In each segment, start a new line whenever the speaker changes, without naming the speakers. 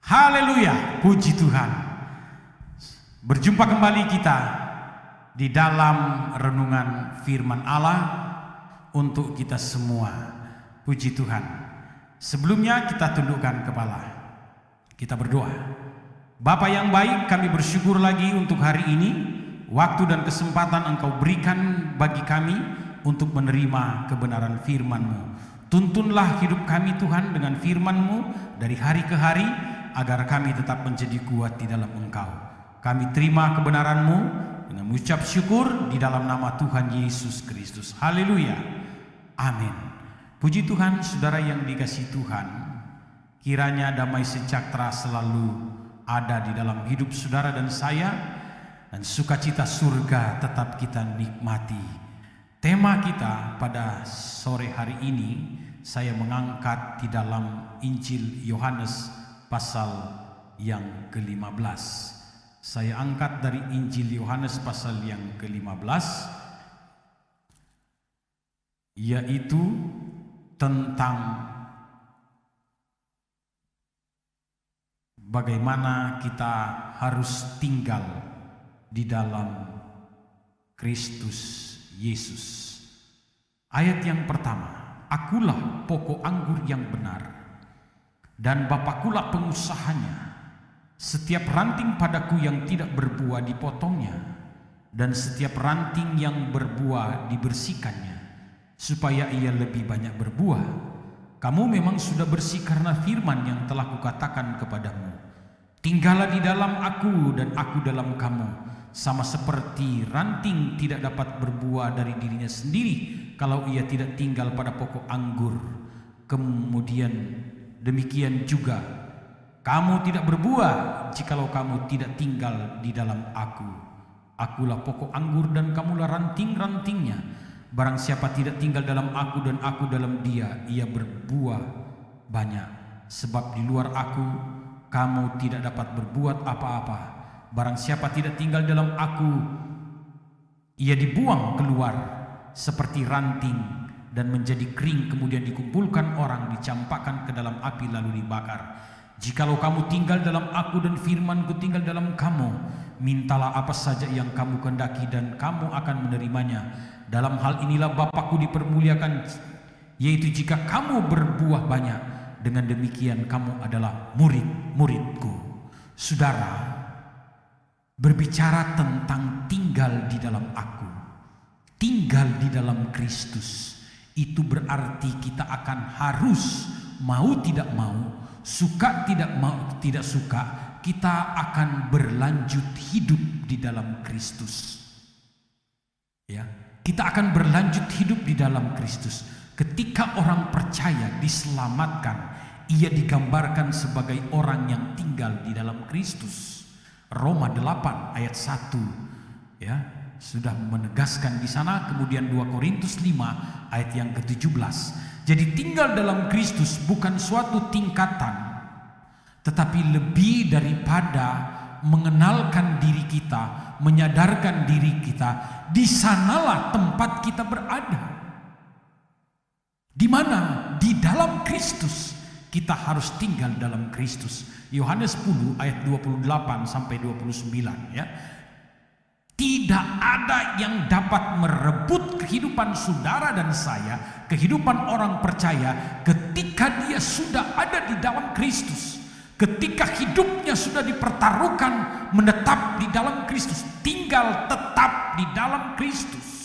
Haleluya, puji Tuhan. Berjumpa kembali kita di dalam renungan firman Allah untuk kita semua. Puji Tuhan. Sebelumnya kita tundukkan kepala. Kita berdoa. Bapa yang baik, kami bersyukur lagi untuk hari ini. Waktu dan kesempatan Engkau berikan bagi kami untuk menerima kebenaran firman-Mu. Tuntunlah hidup kami Tuhan dengan firman-Mu dari hari ke hari, agar kami tetap menjadi kuat di dalam Engkau. Kami terima kebenaran-Mu dengan mengucap syukur di dalam nama Tuhan Yesus Kristus. Haleluya. Amin. Puji Tuhan, saudara yang dikasihi Tuhan. Kiranya damai sejahtera selalu ada di dalam hidup saudara dan saya, dan sukacita surga tetap kita nikmati. Tema kita pada sore hari ini saya mengangkat di dalam Injil Yohanes pasal yang ke-15. Saya angkat dari Injil Yohanes pasal yang ke-15, yaitu tentang bagaimana kita harus tinggal di dalam Kristus Yesus. Ayat yang pertama, akulah pokok anggur yang benar, dan Bapakulah pengusahanya. Setiap ranting padaku yang tidak berbuah dipotongnya, dan setiap ranting yang berbuah dibersihkannya, supaya ia lebih banyak berbuah. Kamu memang sudah bersih karena firman yang telah kukatakan kepadamu. Tinggallah di dalam aku dan aku dalam kamu, sama seperti ranting tidak dapat berbuah dari dirinya sendiri kalau ia tidak tinggal pada pokok anggur. Kemudian demikian juga kamu tidak berbuah jikalau kamu tidak tinggal di dalam aku. Akulah pokok anggur dan kamulah ranting-rantingnya. Barang siapa tidak tinggal dalam aku dan aku dalam dia, ia berbuah banyak. Sebab di luar aku kamu tidak dapat berbuat apa-apa. Barang siapa tidak tinggal dalam aku, ia dibuang keluar seperti ranting dan menjadi kering, kemudian dikumpulkan orang, dicampakkan ke dalam api lalu dibakar. Jikalau kamu tinggal dalam aku dan firmanku tinggal dalam kamu, mintalah apa saja yang kamu kehendaki dan kamu akan menerimanya. Dalam hal inilah Bapakku dipermuliakan, yaitu jika kamu berbuah banyak. Dengan demikian kamu adalah murid-muridku. Saudara, berbicara tentang tinggal di dalam aku, tinggal di dalam Kristus, itu berarti kita akan harus, mau tidak mau, suka tidak mau tidak suka, kita akan berlanjut hidup di dalam Kristus. Ya, kita akan berlanjut hidup di dalam Kristus. Ketika orang percaya diselamatkan, ia digambarkan sebagai orang yang tinggal di dalam Kristus. Roma 8 ayat 1, ya, sudah menegaskan di sana. Kemudian 2 Korintus 5 ayat yang ke-17. Jadi tinggal dalam Kristus bukan suatu tingkatan, tetapi lebih daripada mengenalkan diri kita, menyadarkan diri kita, di sanalah tempat kita berada. Di mana? Di dalam Kristus. Kita harus tinggal dalam Kristus. Yohanes 10 ayat 28 sampai 29, ya. Tidak ada yang dapat merebut kehidupan saudara dan saya, kehidupan orang percaya, ketika dia sudah ada di dalam Kristus. Ketika hidupnya sudah dipertaruhkan, menetap di dalam Kristus, tinggal tetap di dalam Kristus.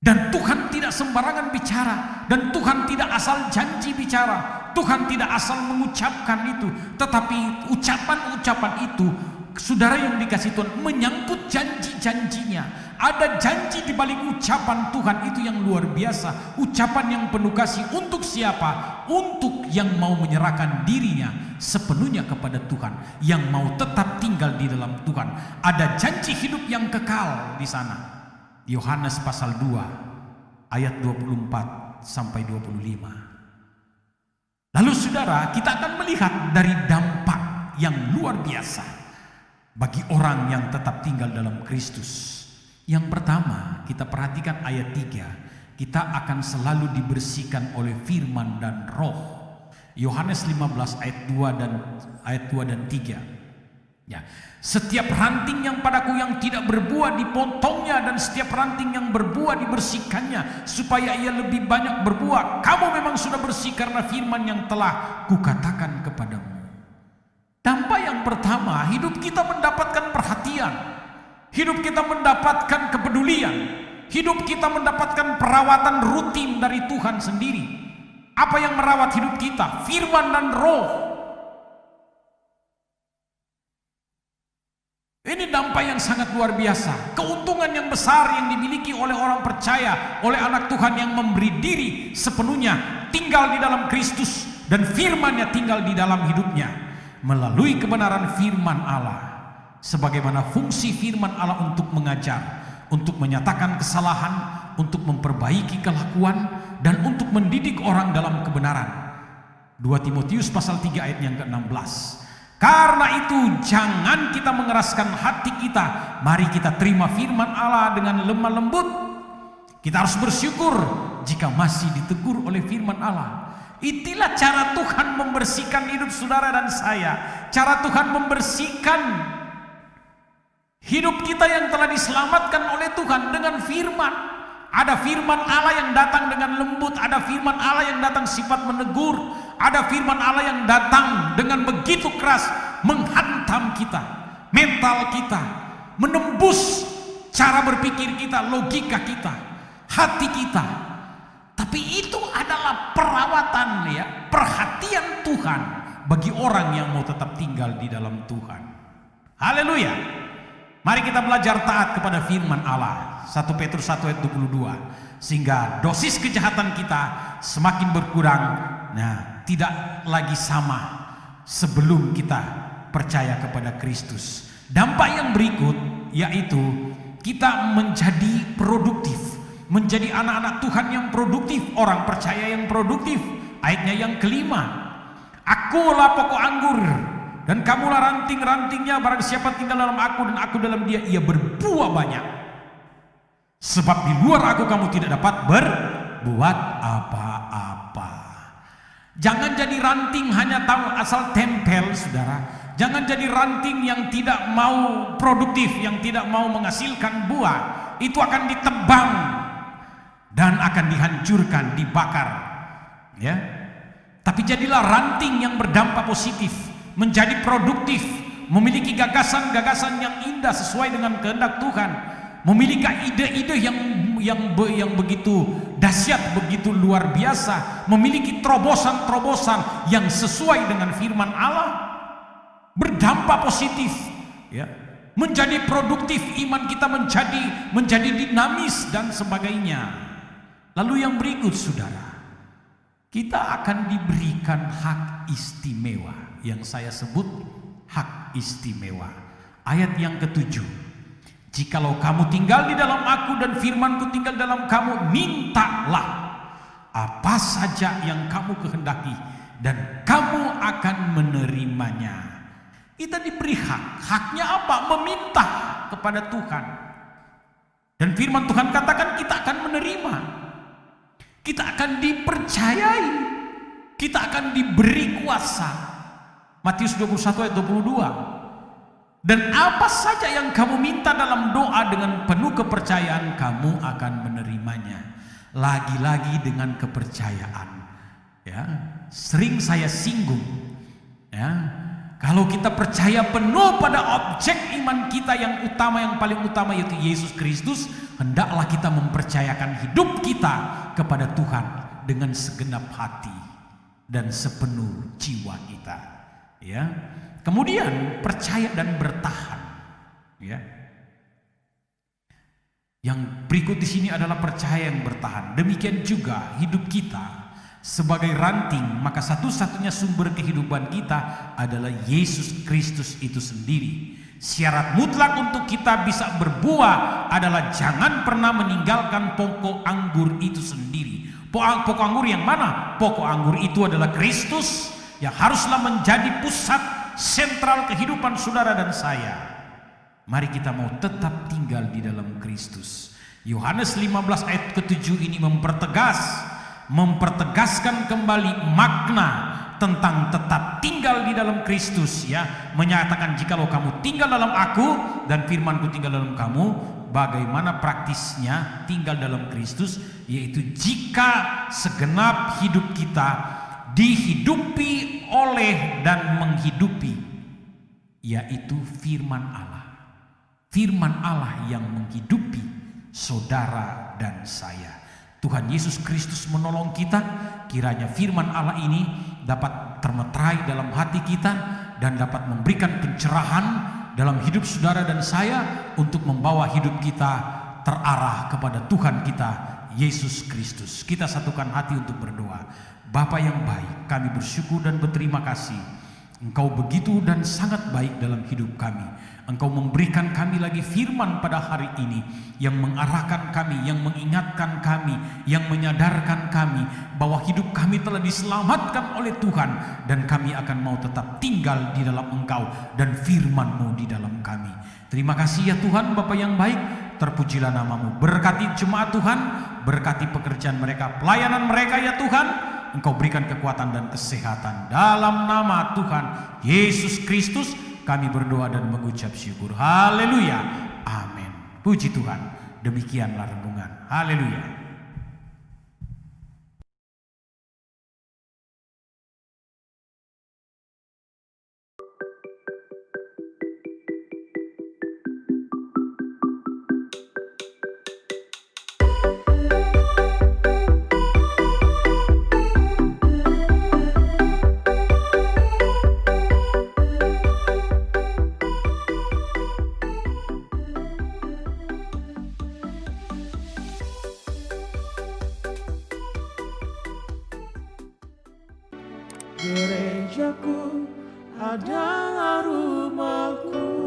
Dan Tuhan tidak sembarangan bicara, dan Tuhan tidak asal janji bicara, Tuhan tidak asal mengucapkan itu, tetapi ucapan-ucapan itu, saudara yang dikasih Tuhan, menyangkut janji-janjinya. Ada janji di balik ucapan Tuhan itu yang luar biasa. Ucapan yang penuh kasih untuk siapa? Untuk yang mau menyerahkan dirinya sepenuhnya kepada Tuhan, yang mau tetap tinggal di dalam Tuhan. Ada janji hidup yang kekal di sana. Yohanes pasal 2 ayat 24 sampai 25. Lalu saudara, kita akan melihat dari dampak yang luar biasa bagi orang yang tetap tinggal dalam Kristus. Yang pertama, kita perhatikan ayat 3. Kita akan selalu dibersihkan oleh firman dan roh. Yohanes 15 ayat 2 dan 3. Ya, setiap ranting yang padaku yang tidak berbuah dipotongnya, dan setiap ranting yang berbuah dibersihkannya, supaya ia lebih banyak berbuah. Kamu memang sudah bersih karena firman yang telah kukatakan kepadamu. Dampak yang pertama, hidup kita mendapatkan perhatian, hidup kita mendapatkan kepedulian, hidup kita mendapatkan perawatan rutin dari Tuhan sendiri. Apa yang merawat hidup kita? Firman dan roh. Ini dampak yang sangat luar biasa, keuntungan yang besar yang dimiliki oleh orang percaya, oleh anak Tuhan yang memberi diri sepenuhnya tinggal di dalam Kristus, dan firman-Nya tinggal di dalam hidupnya melalui kebenaran firman Allah. Sebagaimana fungsi firman Allah untuk mengajar, untuk menyatakan kesalahan, untuk memperbaiki kelakuan, dan untuk mendidik orang dalam kebenaran. 2 Timotius pasal 3 ayat yang ke-16. Karena itu jangan kita mengeraskan hati kita, mari kita terima firman Allah dengan lemah lembut. Kita harus bersyukur jika masih ditegur oleh firman Allah. Itulah cara Tuhan membersihkan hidup saudara dan saya. Cara Tuhan membersihkan hidup kita yang telah diselamatkan oleh Tuhan dengan firman. Ada firman Allah yang datang dengan lembut, ada firman Allah yang datang sifat menegur, ada firman Allah yang datang dengan begitu keras menghantam kita, mental kita, menembus cara berpikir kita, logika kita, hati kita. Tapi itu adalah perawatan, ya, perhatian Tuhan bagi orang yang mau tetap tinggal di dalam Tuhan. Haleluya. Mari kita belajar taat kepada firman Allah. 1 Petrus 1 ayat 22. Sehingga dosis kejahatan kita semakin berkurang. Nah, tidak lagi sama sebelum kita percaya kepada Kristus. Dampak yang berikut yaitu kita menjadi produktif, menjadi anak-anak Tuhan yang produktif, orang percaya yang produktif. Ayatnya yang kelima, akulah pokok anggur dan kamulah ranting-rantingnya. Barang siapa tinggal dalam aku dan aku dalam dia, ia berbuah banyak. Sebab di luar aku kamu tidak dapat berbuat apa-apa. Jangan jadi ranting hanya tahu asal tempel, saudara. Jangan jadi ranting yang tidak mau produktif, yang tidak mau menghasilkan buah. Itu akan ditebang dan akan dihancurkan, dibakar. Ya. Tapi jadilah ranting yang berdampak positif, menjadi produktif, memiliki gagasan-gagasan yang indah sesuai dengan kehendak Tuhan, memiliki ide-ide yang begitu dahsyat, begitu luar biasa, memiliki terobosan-terobosan yang sesuai dengan firman Allah, berdampak positif, ya, menjadi produktif, iman kita menjadi dinamis dan sebagainya. Lalu yang berikut, saudara, kita akan diberikan hak istimewa yang saya sebut hak istimewa. Ayat yang ke-7. Jikalau kamu tinggal di dalam aku dan firmanku tinggal dalam kamu, mintalah apa saja yang kamu kehendaki dan kamu akan menerimanya. Kita diberi hak. Haknya apa? Meminta kepada Tuhan. Dan firman Tuhan katakan kita akan menerima. Kita akan dipercayai. Kita akan diberi kuasa. Matius 21 ayat 22. Dan apa saja yang kamu minta dalam doa dengan penuh kepercayaan, kamu akan menerimanya. Lagi-lagi dengan kepercayaan. Ya, sering saya singgung. Ya, kalau kita percaya penuh pada objek iman kita yang utama, yang paling utama yaitu Yesus Kristus, hendaklah kita mempercayakan hidup kita kepada Tuhan dengan segenap hati dan sepenuh jiwa kita. Ya. Kemudian percaya dan bertahan, ya. Yang berikut di sini adalah percaya yang bertahan. Demikian juga hidup kita sebagai ranting, maka satu-satunya sumber kehidupan kita adalah Yesus Kristus itu sendiri. Syarat mutlak untuk kita bisa berbuah adalah jangan pernah meninggalkan pokok anggur itu sendiri. Pokok anggur yang mana? Pokok anggur itu adalah Kristus yang haruslah menjadi pusat sentral kehidupan saudara dan saya. Mari kita mau tetap tinggal di dalam Kristus. Yohanes 15 ayat ke-7 ini mempertegaskan kembali makna tentang tetap tinggal di dalam Kristus, ya, menyatakan jikalau kamu tinggal dalam aku dan firman-Ku tinggal dalam kamu. Bagaimana praktisnya tinggal dalam Kristus? Yaitu jika segenap hidup kita dihidupi oleh dan menghidupi, yaitu firman Allah. Firman Allah yang menghidupi saudara dan saya. Tuhan Yesus Kristus menolong kita. Kiranya firman Allah ini dapat termeterai dalam hati kita dan dapat memberikan pencerahan dalam hidup saudara dan saya untuk membawa hidup kita terarah kepada Tuhan kita Yesus Kristus. Kita satukan hati untuk berdoa. Bapa yang baik, kami bersyukur dan berterima kasih. Engkau begitu dan sangat baik dalam hidup kami. Engkau memberikan kami lagi firman pada hari ini yang mengarahkan kami, yang mengingatkan kami, yang menyadarkan kami bahwa hidup kami telah diselamatkan oleh Tuhan dan kami akan mau tetap tinggal di dalam Engkau dan firman-Mu di dalam kami. Terima kasih ya Tuhan, Bapa yang baik, terpujilah nama-Mu. Berkati jemaat Tuhan, berkati pekerjaan mereka, pelayanan mereka ya Tuhan. Engkau berikan kekuatan dan kesehatan dalam nama Tuhan Yesus Kristus. Kami berdoa dan mengucap syukur. Haleluya. Amin. Puji Tuhan. Demikianlah renungan. Haleluya.
Gerejaku adalah rumahku.